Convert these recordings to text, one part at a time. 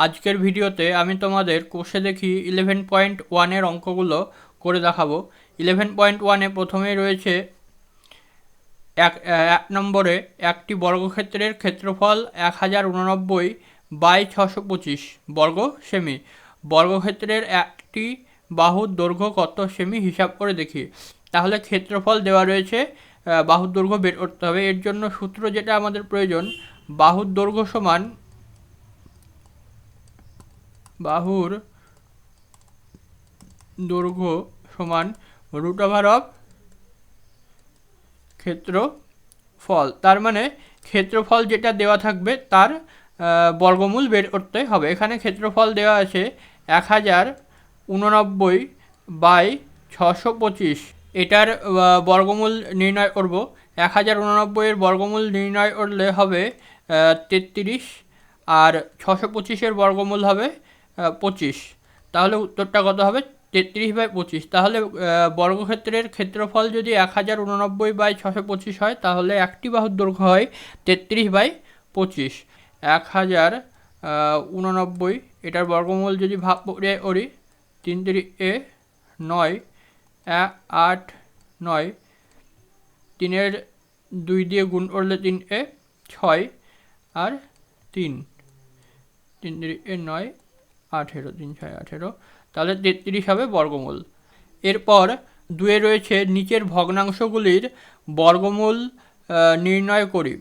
আজকের ভিডিওতে আমি তোমাদের কোষে দেখি 11.1 অঙ্কগুলো করে দেখাবো। 11.1 প্রথমেই রয়েছে এক নম্বরে একটি বর্গক্ষেত্রের ক্ষেত্রফল 1089/625 বর্গ সেমি। বর্গক্ষেত্রের একটি বাহুর দৈর্ঘ্য কত সেমি হিসাব করে দেখি। তাহলে ক্ষেত্রফল দেওয়া রয়েছে, বাহুর দৈর্ঘ্য বের করতে হবে। এর জন্য সূত্র যেটা আমাদের প্রয়োজন, বাহুর দৈর্ঘ্য সমান √অফ ক্ষেত্রফল। তার মানে ক্ষেত্রফল যেটা দেওয়া থাকবে তার বর্গমূল বের করতে হবে। এখানে ক্ষেত্রফল দেওয়া আছে 1089/625। এটার বর্গমূল নির্ণয় করব। 1089 এর বর্গমূল নির্ণয় করলে হবে 33, আর 625-এর বর্গমূল হবে 25। তাহলে উত্তরটা কত হবে? 33/25। তাহলে বর্গক্ষেত্রের ক্ষেত্রফল যদি 1089/625 হয়, তাহলে একটি বাহুর দৈর্ঘ্য হয় 33/25। 1089, এটার বর্গমূল যদি ভাগ করি, 3 3 9, 8 9, 3-এর 2 দিয়ে গুণ করলে 3 6, আর 3 3 9 18, 3 6 18, তাহলে 33 হবে বর্গমূল। এরপর 2 রয়েছে নিচের ভগ্নাংশগুলির বর্গমূল নির্ণয় করি।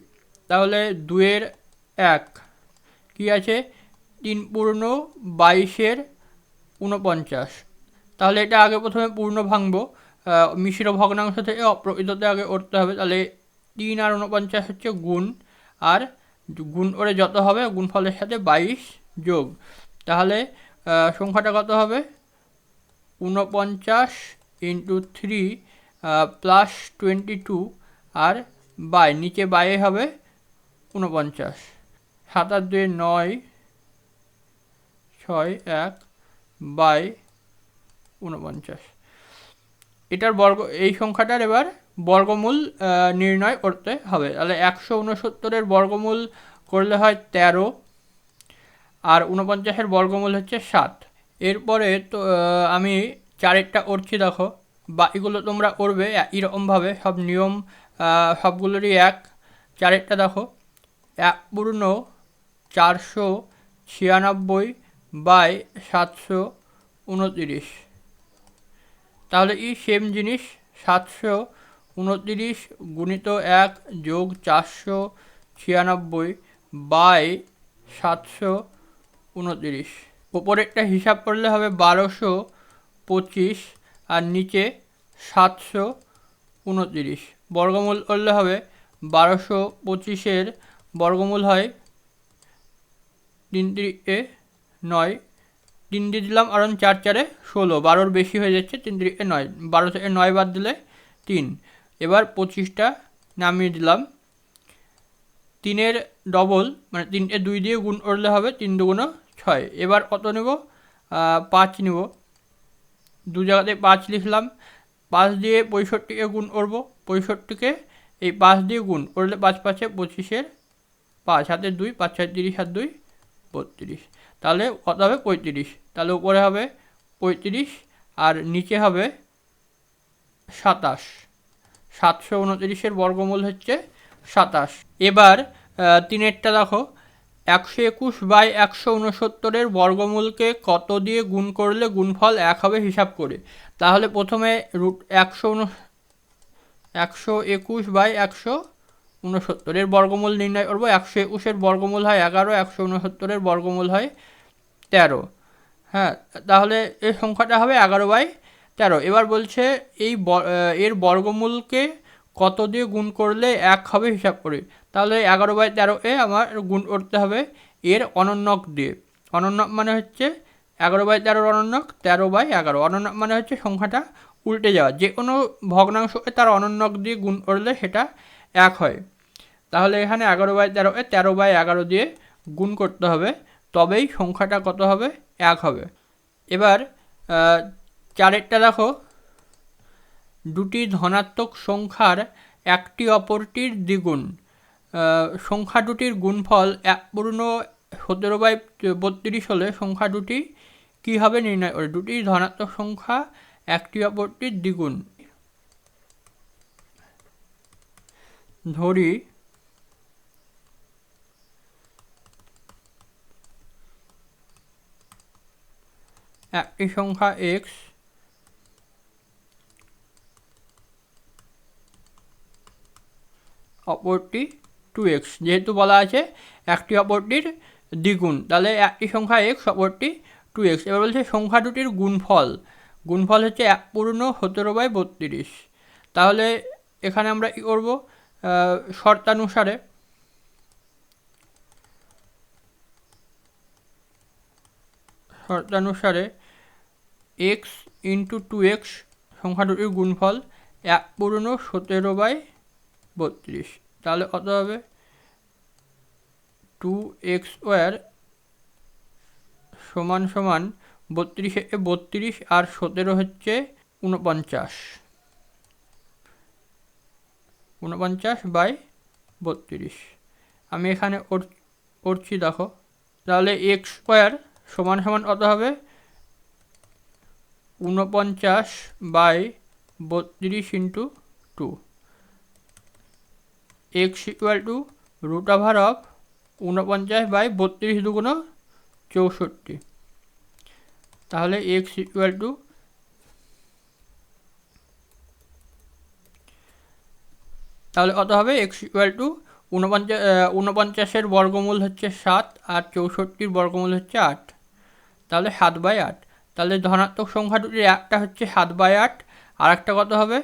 তাহলে 2-এর 1 কী আছে? 3×22=49। তাহলে এটা আগে প্রথমে পূর্ণ ভাঙবো, মিশ্র ভগ্নাংশ থেকে অপ্রকৃততে আগে করতে হবে। তাহলে 3 আর 49 হচ্ছে গুণ, আর গুণ করে যত হবে গুণফলের সাথে 22 যোগ। তাহলে সংখ্যাটা কত হবে? 49 × 3 + 22, আর নিচে বাই হবে 49। 7 আর 2 9, 6 1 49। এটার এই সংখ্যাটার এবার বর্গমূল নির্ণয় করতে হবে। তাহলে 169-এর বর্গমূল করলে হয় 13, আর 49-এর বর্গমূল হচ্ছে 7। এরপরে তো আমি 4-এরটা করছি, দেখো। এগুলো তোমরা করবে এরকমভাবে, সব নিয়ম সবগুলোরই এক। 4-এরটা দেখো, 1/496/729। তাহলে সেম জিনিস, 729 গুণিত 1 যোগ 496/729। ওপরেরটা হিসাব করলে হবে 1225, আর নিচে 729। বর্গমূল করলে হবে 1225-এর বর্গমূল হয় 3 3 9, 3 দিয়ে দিলাম, কারণ 4 4 16, 12-র বেশি হয়ে যাচ্ছে। 3 3 9, 12 থেকে 9 বাদ দিলে 3। এবার 25টা নামিয়ে দিলাম। 3-এর ডবল, মানে 3-কে 2 দিয়ে গুণ করলে হবে 3 2 6। এবার কত নেব? 5 নেব। 2 জায়গাতে 5 লিখলাম। 5 দিয়ে 65-কে গুণ করব। 65-কে এই 5 দিয়ে গুণ করলে 5 5 25-এর 5, হাতে 2, 5 6 30, আর 2 32। তাহলে কত হবে? 35। তাহলে উপরে হবে 35, আর নিচে হবে 27। 729-এর বর্গমূল হচ্ছে 27। এবার 3-এরটা দেখো, 121/169-এর বর্গমূলকে কত দিয়ে গুণ করলে গুণফল 1 হবে হিসাব করে। তাহলে প্রথমে 121/169-এর বর্গমূল নির্ণয় করবো। 121-এর বর্গমূল হয় 11, 169-এর বর্গমূল হয় 13। হ্যাঁ, তাহলে এই সংখ্যাটা হবে 11/13। এবার বলছে এর বর্গমূলকে কত দিয়ে গুণ করলে 1 হবে হিসাব করি। তাহলে 11/13-এ আমার গুণ করতে হবে এর অনন্যক দিয়ে। অনন্যক মানে হচ্ছে 11/13-র অনন্যক 13/11। অনন্যক মানে হচ্ছে সংখ্যাটা উল্টে যাওয়া। যে কোনো ভগ্নাংশকে তার অনন্যক দিয়ে গুণ করলে সেটা 1 হয়। তাহলে এখানে 11/13-এ 13/11 দিয়ে গুণ করতে হবে, তবেই সংখ্যাটা কত হবে? 1 হবে। এবার 4-এরটা দেখো, দুটি ধনাত্মক সংখ্যার একটি অপরটির দ্বিগুণ। সংখ্যা দুটির গুণফল 17/32 হলে সংখ্যা দুটি কী হবে নির্ণয় করে। দুটি ধনাত্মক সংখ্যা একটি অপরটির দ্বিগুণ। ধরি একটি সংখ্যা x অপরটি 2x, যেহেতু বলা আছে একটি অপরটির দ্বিগুণ, তাহলে একটি সংখ্যা x অপরটি 2x। এবার বলছে সংখ্যা দুটির গুণফল। গুণফল হচ্ছে 1/17/32। তাহলে এখানে আমরা কী করবো, শর্তানুসারে x ইন্টু 2x সংখ্যা দুটির গুণফল 1/17/32। তাহলে কত হবে 2x² সমান 32 আর 17 হচ্ছে 49/32। আমি এখানে করছি, দেখো। তাহলে x² সমান কত হবে 49/32 into 2। x equal to √of 49/32 দুগুণ 64। তাহলে x ইকুয়াল টু কত হবে, x ইকুয়াল টু 49 বর্গমূল হচ্ছে 7 আর 64 বর্গমূল হচ্ছে 8, তাহলে 7/8। তাহলে ধনাত্মক সংখ্যা দুটির একটা হচ্ছে 7/8, আর একটা কত হবে,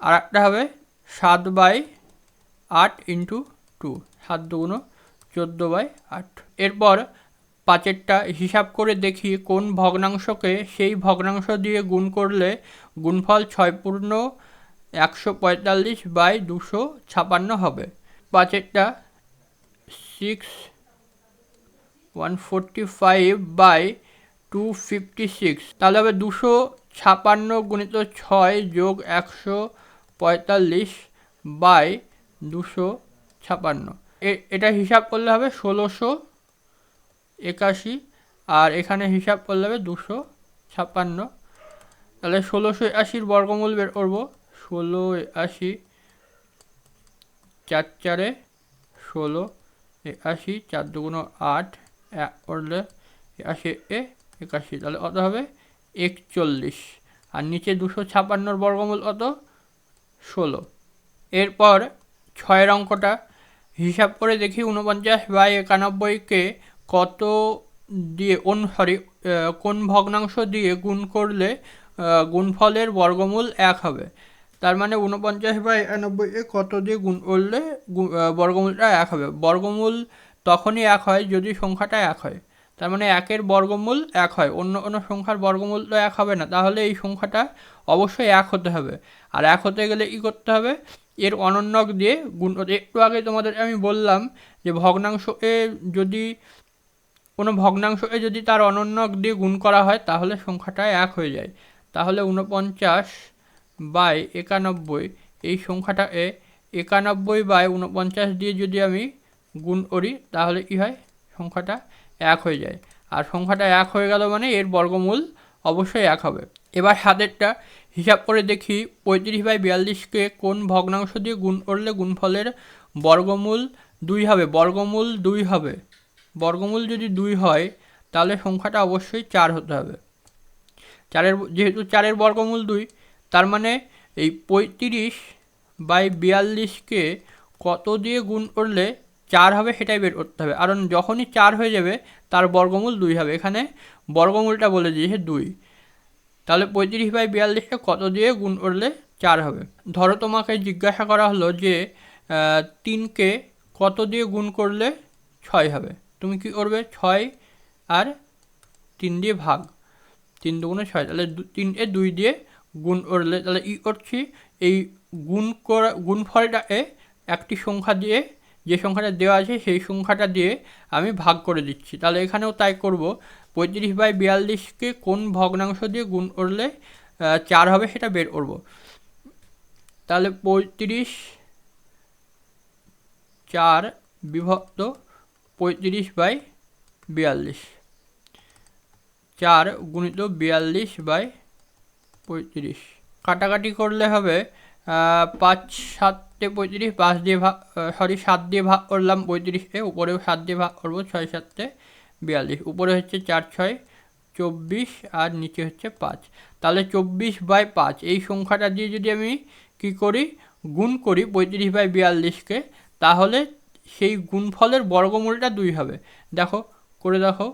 আর একটা হবে 7/8 ইন্টু 2, 7 দুগুণ 14/8। এরপর 5এরটা হিসাব করে দেখি কোন ভগ্নাংশকে সেই ভগ্নাংশ দিয়ে গুণ করলে গুণফল 6/145/256 হবে। 5এরটা 6/145/256, তাহলে হবে 256 গুণিত 6 যোগ 145/256। এটা হিসাব করলে হবে 1681, আর এখানে হিসাব করলে হবে 256। তাহলে 1681 বর্গমূল বের করবো। 1681 4 4 16, 81 4 দুগুণ 8, 1 করলে 81 81, তাহলে কত হবে 41, আর নিচে 256 বর্গমূল কত 16। এরপর 6এর অঙ্কটা হিসাব করে দেখি 49/91কে কত দিয়ে কোন ভগ্নাংশ দিয়ে গুণ করলে গুণফলের বর্গমূল 1 হবে। তার মানে 49/91কে কত দিয়ে গুণ করলে বর্গমূলটা 1 হবে। বর্গমূল তখনই 1 হয় যদি সংখ্যাটা 1 হয়। তার মানে 1-এর বর্গমূল 1 হয়, অন্য কোনো সংখ্যার বর্গমূল তো 1 হবে না, তাহলে এই সংখ্যাটা অবশ্যই 1 হতে হবে। আর 1 হতে গেলে কী করতে হবে, এর অনন্যক দিয়ে গুণ। একটু আগে তোমাদের আমি বললাম যে কোনো ভগ্নাংশকে যদি তার অনন্যক দিয়ে গুণ করা হয় তাহলে সংখ্যাটা 1 হয়ে যায়। তাহলে 49/91 এই সংখ্যাটাকে 91/49 দিয়ে যদি আমি গুণ করি তাহলে কি হয়, সংখ্যাটা 1 হয়ে যায়। আর সংখ্যাটা 1 হয়ে গেল মানে এর বর্গমূল অবশ্যই 1 হবে। এবার 7এরটা হিসাব করে দেখি 35/42কে কোন ভগ্নাংশ দিয়ে গুণ করলে গুণফলের বর্গমূল 2 হবে। বর্গমূল 2 হবে, বর্গমূল যদি 2 হয় তাহলে সংখ্যাটা অবশ্যই 4 হতে হবে। যেহেতু 4-এর বর্গমূল 2, তার মানে এই 35/42কে কত দিয়ে গুণ করলে 4 হবে সেটাই বের করতে হবে। কারণ যখনই 4 হয়ে যাবে তার বর্গমূল 2 হবে, এখানে বর্গমূলটা বলে দিয়েছে 2। তাহলে 35/42কে কত দিয়ে গুণ করলে 4 হবে। ধরো তোমাকে জিজ্ঞাসা করা হলো যে 3কে কত দিয়ে গুণ করলে 6 হবে। তুমি কি করবে, 6 আর 3 দিয়ে ভাগ, 3 দুগুণে 6, তাহলে 3-এ 2 দিয়ে গুণ করলে, তাহলে ই করছি এই গুণফলটাকে একটি সংখ্যা দিয়ে, যে সংখ্যাটা দেওয়া আছে সেই সংখ্যাটা দিয়ে আমি ভাগ করে দিচ্ছি। তাহলে এখানেও তাই করব, 35/42কে কোন ভগ্নাংশ দিয়ে গুণ করলে 4 হবে সেটা বের করব। তাহলে 35 4 বিভক্ত 35/42, 42, 4 গুণিত 42/35। কাটাকাটি করলে হবে 5 7 35, 5 দিয়ে ভাগ, 7 দিয়ে ভাগ করলাম 35-কে, উপরেও 7 দিয়ে ভাগ করবো, 6 7 42, উপরে হচ্ছে 4 6 24 আর নিচে হচ্ছে 5। তাহলে 24/5 এই সংখ্যাটা দিয়ে যদি আমি কি করি, গুণ করি 35/42-কে, তাহলে সেই গুণফলের বর্গমূলটা 2 হবে। দেখো করে দেখো,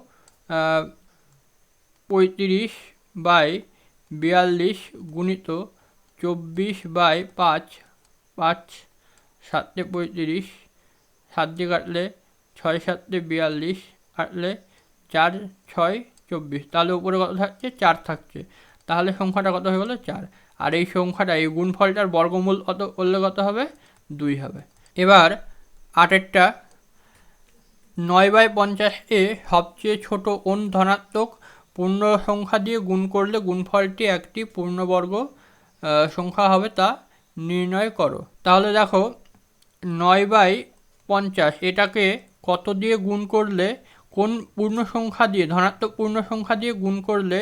35/42 গুণিত 24/5, 5 7 35, 7 দিয়ে কাটলে 6 7 42, কাটলে 4 6 24, তাহলে উপরে কত থাকছে, 4 থাকছে। তাহলে সংখ্যাটা কত হয়ে গেলো, 4। আর এই সংখ্যাটা, এই গুণফলটার বর্গমূল কত করলে কত হবে, 2 হবে। এবার 8-এরটা, 9/50-এ সবচেয়ে ছোট কোন ধনাত্মক পূর্ণ সংখ্যা দিয়ে গুণ করলে গুণফলটি একটি পূর্ণবর্গ সংখ্যা হবে তা নির্ণয় করো। তাহলে দেখো 9/50 এটাকে কত দিয়ে গুণ করলে, কোন পূর্ণ সংখ্যা দিয়ে, ধনাত্মক পূর্ণ সংখ্যা দিয়ে গুণ করলে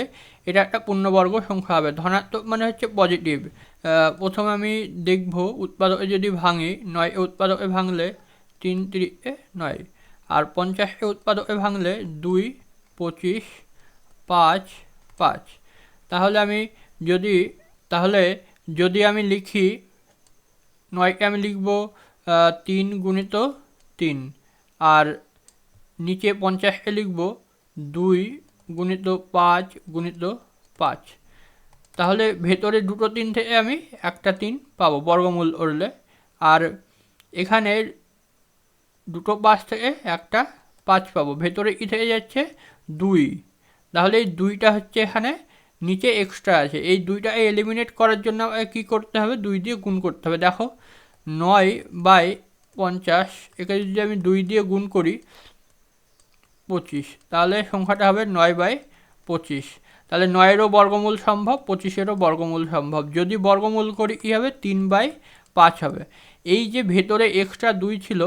এটা একটা পূর্ণবর্গ সংখ্যা হবে। ধনাত্মক মানে হচ্ছে পজিটিভ। প্রথমে আমি দেখব উৎপাদকে যদি ভাঙি, 9 উৎপাদকে ভাঙলে 3 3 9, আর 50-কে উৎপাদকে ভাঙলে 2 25 5 5। তাহলে যদি আমি লিখি 9-কে আমি লিখব 3 গুণিত 3, আর নিচে 50-কে লিখব 2 গুণিত 5 গুণিত 5। তাহলে ভেতরে দুটো 3 থেকে আমি একটা 3 পাবো বর্গমূল করলে, আর এখানে দুটো 5 থেকে একটা 5 পাবো, ভেতরে কি থেকে যাচ্ছে, 2। তাহলে এই 2টা হচ্ছে এখানে নিচে এক্সট্রা আছে, এই 2টা এলিমিনেট করার জন্য কি করতে হবে, 2 দিয়ে গুণ করতে হবে। দেখো 9/50 একে যদি আমি 2 দিয়ে গুণ করি 25, তাহলে সংখ্যাটা হবে 9/25। তাহলে 9-এরও বর্গমূল সম্ভব, 25-এরও বর্গমূল সম্ভব। যদি বর্গমূল করি কী হবে, 3/5 হবে। এই যে ভেতরে এক্সট্রা 2 ছিল,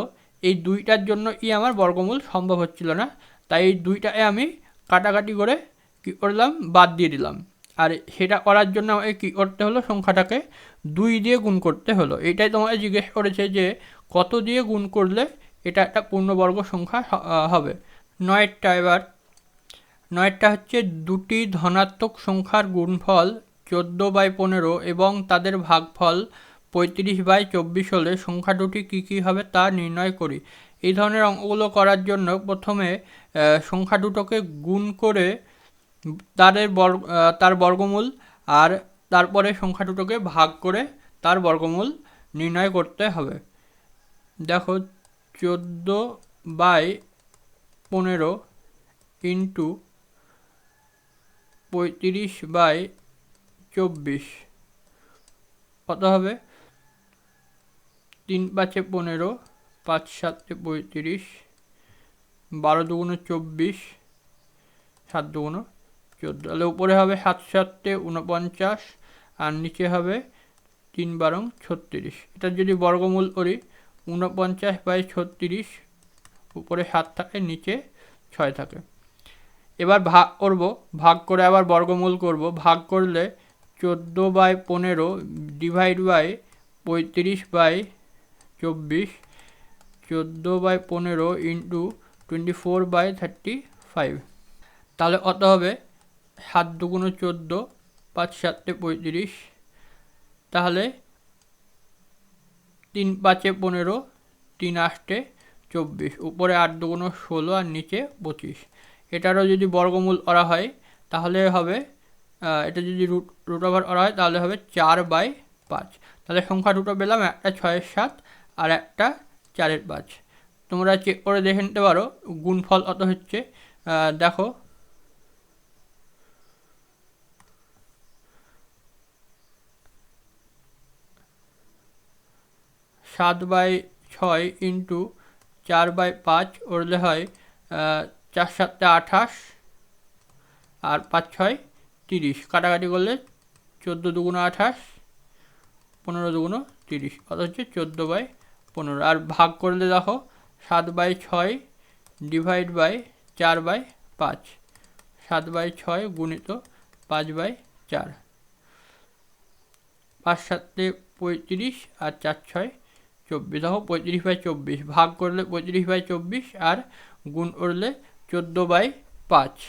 এই 2টার জন্য আমার বর্গমূল সম্ভব হচ্ছিল না, তাই এই 2টাকে আমি কাটাকাটি করে কী করলাম, বাদ দিয়ে দিলাম। আর সেটা করার জন্য আমাকে কী করতে হলো, সংখ্যাটাকে 2 দিয়ে গুণ করতে হলো। এটাই তোমাকে জিজ্ঞেস করেছে যে কত দিয়ে গুণ করলে এটা একটা পূর্ণবর্গ সংখ্যা হবে। 9-টা, এবার 9-টা হচ্ছে দুটি ধনাত্মক সংখ্যার গুণফল 14/15 এবং তাদের ভাগফল 35/24 হলে সংখ্যা দুটি কী কী হবে তা নির্ণয় করি। এই ধরনের অঙ্কগুলো করার জন্য প্রথমে সংখ্যা দুটোকে গুণ করে তার বর্গমূল, আর তারপরে সংখ্যা দুটোকে ভাগ করে তার বর্গমূল নির্ণয় করতে হবে। দেখো 14/15 ইন্টু 35/24 কত হবে, 3 5 15, 5 7 35, 12 2 24, 7 2 14। তাহলে উপরে হবে 7 7 49, আর নিচে হবে 3 12 36। এটার যদি বর্গমূল করি 49/36, উপরে 7 থাকে, নিচে 6 থাকে। এবার ভাগ করব, ভাগ করে আবার বর্গমূল করব। ভাগ করলে 14/15 ডিভাইড বাই 35/24, 14/15 ইন্টু 24/35। তাহলে কত হবে, 7 2 14, 5 7 35, তাহলে 3 5 15, 3 8 24, উপরে 8 2 16 আর নিচে 25। এটারও যদি বর্গমূল করা হয় তাহলে হবে, এটা যদি রুট ওভার করা হয় তাহলে হবে 4/5। তাহলে সংখ্যা দুটো পেলাম, একটা 6-এর 7 আর একটা 4-এর 5। তোমরা চেক করে দেখে নিতে পারো গুণফল কত হচ্ছে। দেখো 7/6 ইন্টু 4/5 করলে হয় 4 7 28, আর 5 6 30, কাটাকাটি করলে 14 2 28, 15 2 30, কত হচ্ছে 14/15। আর ভাগ করলে দেখো 7/6 ডিভাইড বাই 4/5, 7/6 গুণিত 5/4, 5 7 35 আর 4 6 24। দেখো 35/24 ভাগ করলে 35/24 আর গুণ করলে 14/5।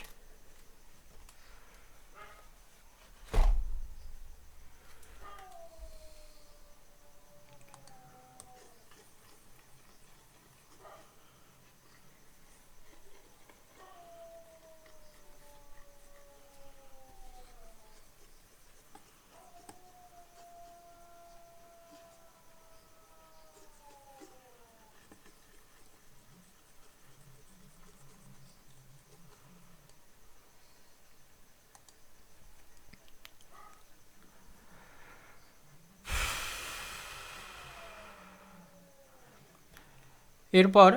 এরপর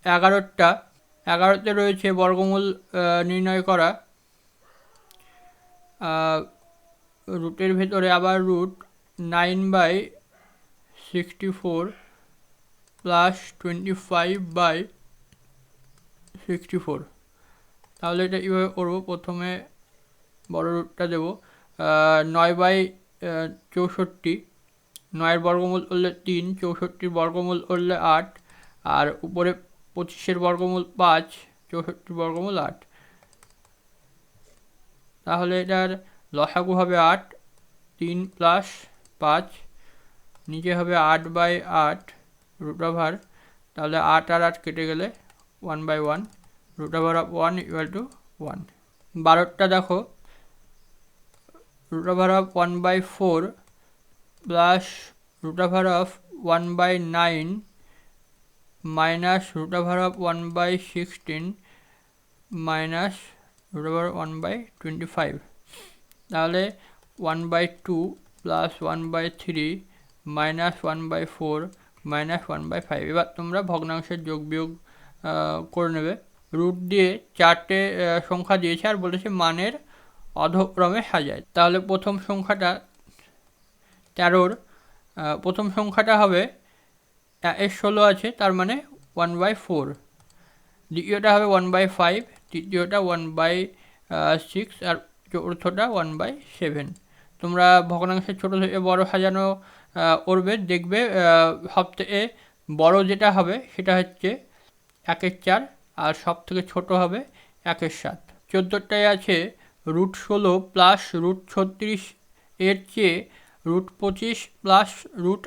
11তে রয়েছে বর্গমূল নির্ণয় করা। রুটের ভেতরে আবার রুট 9/64 প্লাস 25/64। তাহলে এটা কীভাবে করবো, প্রথমে বড় রুটটা দেবো 9/64, 9-এর বর্গমূল করলে 3, 64-র বর্গমূল করলে 8, আর উপরে 25-এর বর্গমূল 5, 64-র বর্গমূল 8। তাহলে এটার লসাগু হবে 8, 3 প্লাস 5, নিচে হবে 8/8 রুট ওভার, তাহলে 8 আর 8 কেটে গেলে 1/1, root over of 1 equal to 1। 12টা দেখো root over of 1/4 plus root over of 1/9 minus root over of 1/16 minus root over 1/25। তাহলে 1/2 প্লাস 1/3 মাইনাস 1/4 মাইনাস 1/5। এবার তোমরা ভগ্নাংশের যোগ বিয়োগ করে নেবে। রুট দিয়ে 4টে সংখ্যা দিয়েছে আর বলেছে মানের অধক্রমে সাজায়। তাহলে প্রথম সংখ্যাটা 13-র প্রথম সংখ্যাটা হবে 16 আছে, তার মানে 1/4, দ্বিতীয়টা হবে 1/5, তৃতীয়টা 1/6 আর চতুর্থটা 1/7। তোমরা ভগ্নাংশের ছোটো থেকে বড় সাজানো করবে, দেখবে সবথেকে বড় যেটা হবে সেটা হচ্ছে 1/4 আর সব থেকে ছোটো হবে 1/7। 14টায় আছে রুট 16 প্লাস রুট 36 এর চেয়ে রুট 25 প্লাস রুট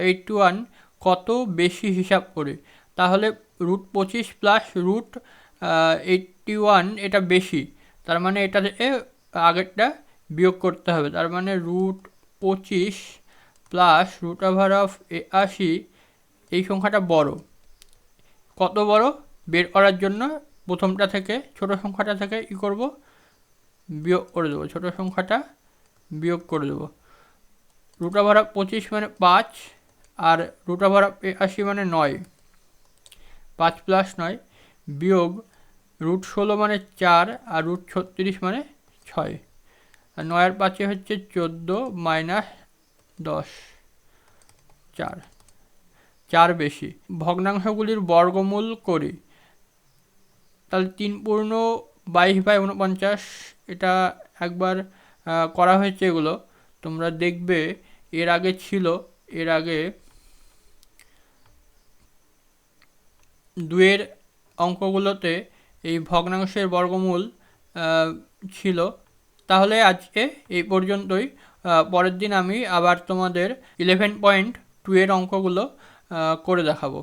81 কত বেশি হিসাব করে। তাহলে রুট 25 প্লাস রুট 81 এটা বেশি, তার মানে এটা থেকে আগেরটা বিয়োগ করতে হবে। তার মানে root 25 plus root over of 80 এই সংখ্যাটা বড়। কত বড় বের করার জন্য প্রথমটা থেকে ছোটো সংখ্যাটা থেকে কী করব, বিয়োগ করে দেবো, ছোটো সংখ্যাটা বিয়োগ করে দেবো। রুট ওভার অফ 25 মানে 5 আর রুট ওভার অফ 80 মানে 9, 5 প্লাস 9 বিয়োগ রুট 16 মানে 4 আর রুট 36 মানে 6, আর 9 আর 5 হচ্ছে 14 মাইনাস 10, 4 বেশি। ভগ্নাংশগুলির বর্গমূল করি। তাহলে 3 পূর্ণ 22/49 এটা একবার করা হয়েছে। এগুলো তোমরা দেখবে এর আগে ছিল, এর আগে 2-এর অঙ্কগুলোতে এই ভগ্নাংশের বর্গমূল ছিল। তাহলে আজকে এই পর্যন্তই। পরের দিন আমি আবার তোমাদের 11.2-এর অঙ্কগুলো করে দেখাবো।